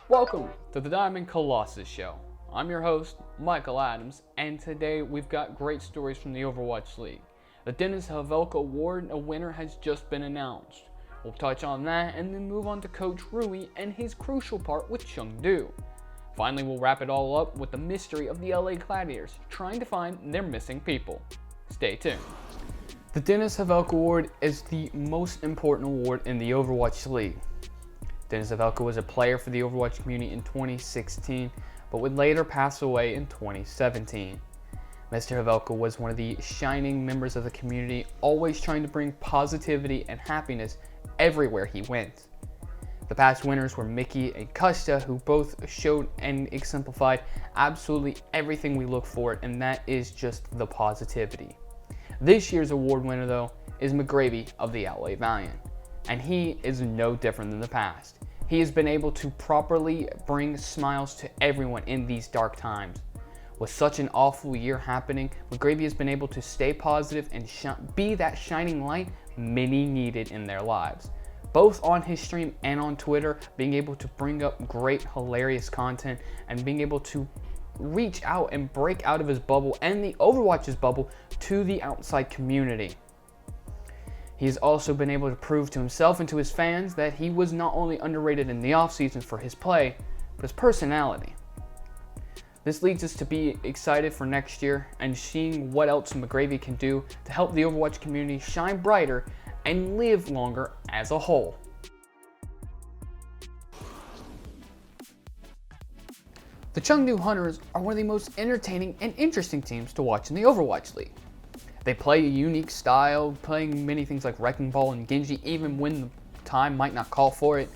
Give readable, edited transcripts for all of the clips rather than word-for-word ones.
Welcome to the DiamondColossus Show. I'm your host, Michael Adams, and today we've got great stories from the Overwatch League. The Denis Havelka Award winner has just been announced. We'll touch on that and then move on to Coach Rui and his crucial part with Chengdu. Finally, we'll wrap it all up with the mystery of the LA Gladiators trying to find their missing people. Stay tuned. The Denis Havelka Award is the most important award in the Overwatch League. Denis Havelka was a player for the Overwatch community in 2016, but would later pass away in 2017. Mr. Havelka was one of the shining members of the community, always trying to bring positivity and happiness everywhere he went. The past winners were Mickey and Kusta, who both showed and exemplified absolutely everything we look for, and that is just the positivity. This year's award winner, though, is McGravy of the LA Valiant, and he is no different than the past. He has been able to properly bring smiles to everyone in these dark times. With such an awful year happening, McGravy has been able to stay positive and be that shining light many needed in their lives. Both on his stream and on Twitter, being able to bring up great, hilarious content and being able to reach out and break out of his bubble and the Overwatch's bubble to the outside community. He's also been able to prove to himself and to his fans that he was not only underrated in the offseason for his play, but his personality. This leads us to be excited for next year and seeing what else McGravy can do to help the Overwatch community shine brighter and live longer as a whole. The Chengdu Hunters are one of the most entertaining and interesting teams to watch in the Overwatch League. They play a unique style, playing many things like Wrecking Ball and Genji even when the time might not call for it,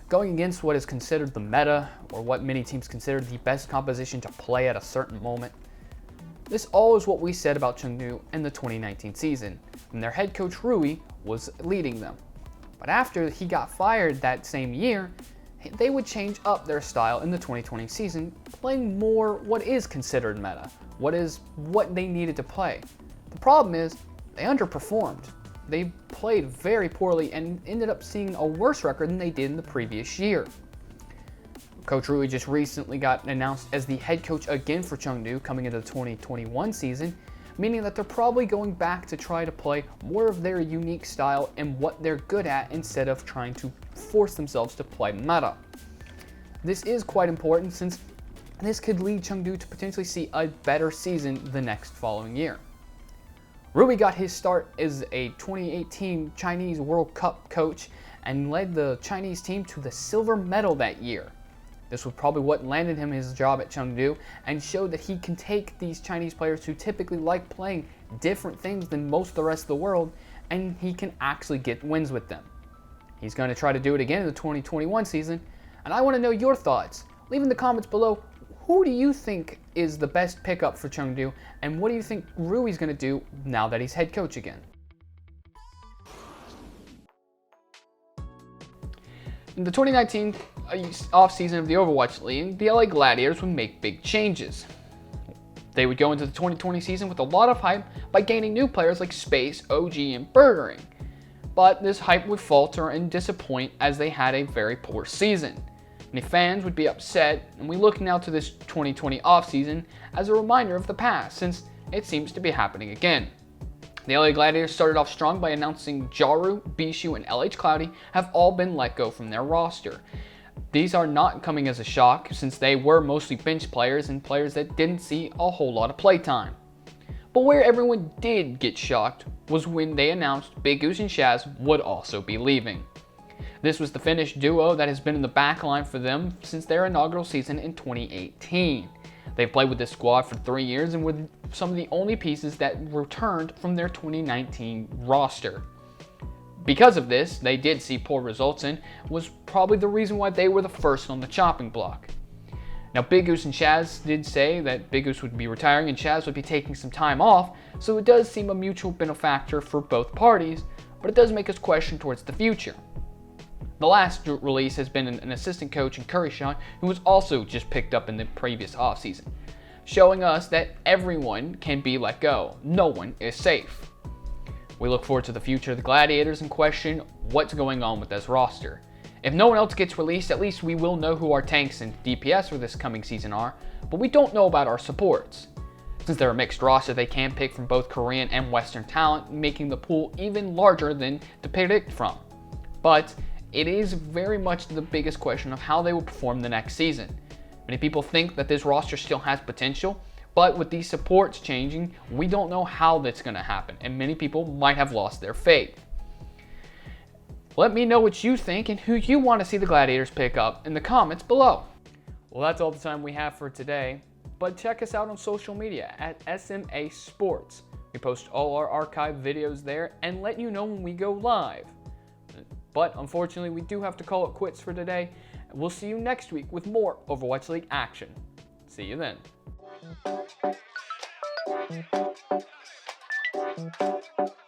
going against what is considered the meta, or what many teams consider the best composition to play at a certain moment. This all is what we said about Chengdu in the 2019 season, when their head coach Rui was leading them. But after he got fired that same year, they would change up their style in the 2020 season, playing more what is considered meta, what they needed to play. The problem is, they underperformed. They played very poorly and ended up seeing a worse record than they did in the previous year. Coach Rui just recently got announced as the head coach again for Chengdu coming into the 2021 season, meaning that they're probably going back to try to play more of their unique style and what they're good at instead of trying to force themselves to play meta. This is quite important since this could lead Chengdu to potentially see a better season the next following year. Rui got his start as a 2018 Chinese World Cup coach and led the Chinese team to the silver medal that year. This was probably what landed him his job at Chengdu and showed that he can take these Chinese players who typically like playing different things than most of the rest of the world, and he can actually get wins with them. He's going to try to do it again in the 2021 season, and I want to know your thoughts. Leave in the comments below, who do you think is the best pickup for Chengdu, and what do you think Rui's going to do now that he's head coach again? In the 2019 offseason of the Overwatch League, the LA Gladiators would make big changes. They would go into the 2020 season with a lot of hype by gaining new players like Space, OG, and Burgering. But this hype would falter and disappoint as they had a very poor season. Many fans would be upset, and we look now to this 2020 offseason as a reminder of the past, since it seems to be happening again. The LA Gladiators started off strong by announcing Jaru, Bishu, and LH Cloudy have all been let go from their roster. These are not coming as a shock, since they were mostly bench players and players that didn't see a whole lot of playtime. But where everyone did get shocked was when they announced Big Goose and Shaz would also be leaving. This was the Finnish duo that has been in the backline for them since their inaugural season in 2018. They've played with this squad for 3 years and were some of the only pieces that returned from their 2019 roster. Because of this, they did see poor results and was probably the reason why they were the first on the chopping block. Now, Big Goose and Shaz did say that Big Goose would be retiring and Shaz would be taking some time off, so it does seem a mutual benefactor for both parties, but it does make us question towards the future. The last release has been an assistant coach in Curryshot, who was also just picked up in the previous offseason, showing us that everyone can be let go. No one is safe. We look forward to the future of the Gladiators and question what's going on with this roster. If no one else gets released, at least we will know who our tanks and DPS for this coming season are, but we don't know about our supports. Since they're a mixed roster, they can pick from both Korean and Western talent, making the pool even larger than to predict from. But it is very much the biggest question of how they will perform the next season. Many people think that this roster still has potential, but with these supports changing, we don't know how that's going to happen, and many people might have lost their faith. Let me know what you think and who you want to see the Gladiators pick up in the comments below. Well, that's all the time we have for today, but check us out on social media at SMA Sports. We post all our archive videos there and let you know when we go live. But unfortunately, we do have to call it quits for today. We'll see you next week with more Overwatch League action. See you then.